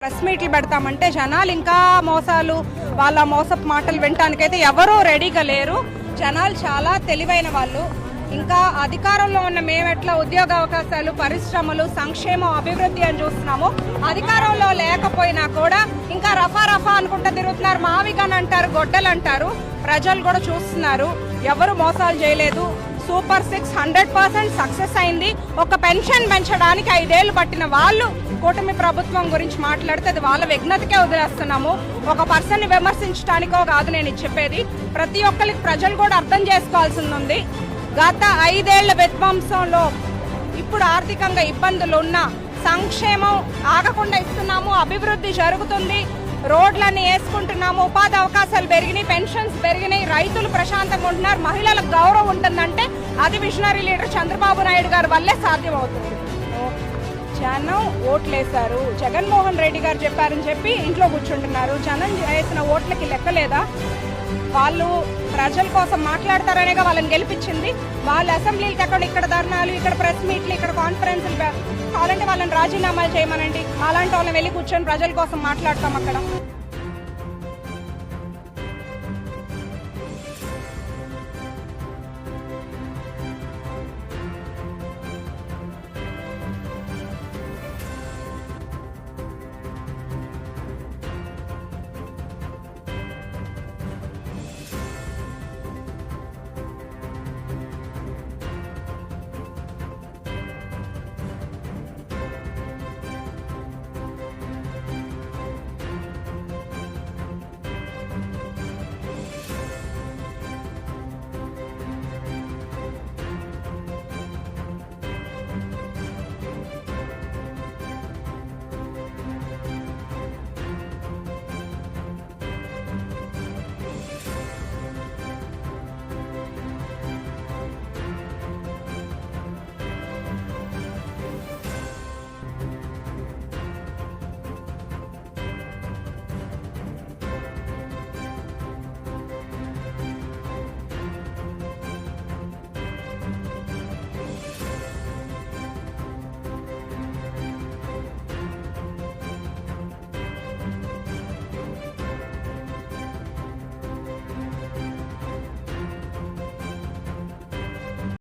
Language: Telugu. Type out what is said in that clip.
ప్రెస్ మీట్లు పెడతామంటే జనాలు ఇంకా మోసాలు వాళ్ళ మోసపు మాటలు వినటానికైతే ఎవరూ రెడీగా లేరు. జనాలు చాలా తెలివైన వాళ్ళు. ఇంకా అధికారంలో ఉన్న మేమెట్లా ఉద్యోగ అవకాశాలు, పరిశ్రమలు, సంక్షేమం, అభివృద్ధి అని చూస్తున్నాము. అధికారంలో లేకపోయినా కూడా ఇంకా రఫా రఫా అనుకుంటూ తిరుగుతున్నారు. మావిగన్ అంటారు, గొడ్డలు అంటారు. ప్రజలు కూడా చూస్తున్నారు, ఎవరు మోసాలు చేయలేదు. సూపర్ 6 100% సక్సెస్ అయింది. ఒక పెన్షన్ పెంచడానికి 5 ఏళ్లు పట్టిన వాళ్ళు కూటమి ప్రభుత్వం గురించి మాట్లాడితే అది వాళ్ళ విఘ్నతకే వదిలేస్తున్నాము. ఒక పర్సన్ ని విమర్శించడానికో కాదు నేను చెప్పేది. ప్రతి ఒక్కరికి ప్రజలు కూడా అర్థం చేసుకోవాల్సింది ఉంది. గత 5 ఏళ్ల విధ్వంసంలో ఇప్పుడు ఆర్థికంగా ఇబ్బందులు ఉన్న సంక్షేమం ఆగకుండా ఇస్తున్నాము, అభివృద్ధి జరుగుతుంది, రోడ్లన్నీ వేసుకుంటున్నాము, ఉపాధి అవకాశాలు పెరిగినాయి, పెన్షన్స్ పెరిగినాయి, రైతులు ప్రశాంతంగా ఉంటున్నారు, మహిళలకు గౌరవం ఉంటుందంటే అది విజనరీ లీడర్ చంద్రబాబు నాయుడు గారి వల్లే సాధ్యమవుతుంది. జనం ఓట్లేశారు, జగన్మోహన్ రెడ్డి గారు చెప్పారని చెప్పి ఇంట్లో కూర్చుంటున్నారు. జనం వేసిన ఓట్లకి లెక్కలేదా? వాళ్ళు ప్రజల కోసం మాట్లాడతారనేగా వాళ్ళని గెలిపించింది. వాళ్ళు అసెంబ్లీకి అక్కడ ఇక్కడ ధర్నాలు, ఇక్కడ ప్రెస్ మీట్లు, ఇక్కడ కాన్ఫరెన్సులు కావాలంటే వాళ్ళని రాజీనామాలు చేయమనండి. అలాంటి వాళ్ళని వెళ్ళి కూర్చొని ప్రజల కోసం మాట్లాడతాం అక్కడ.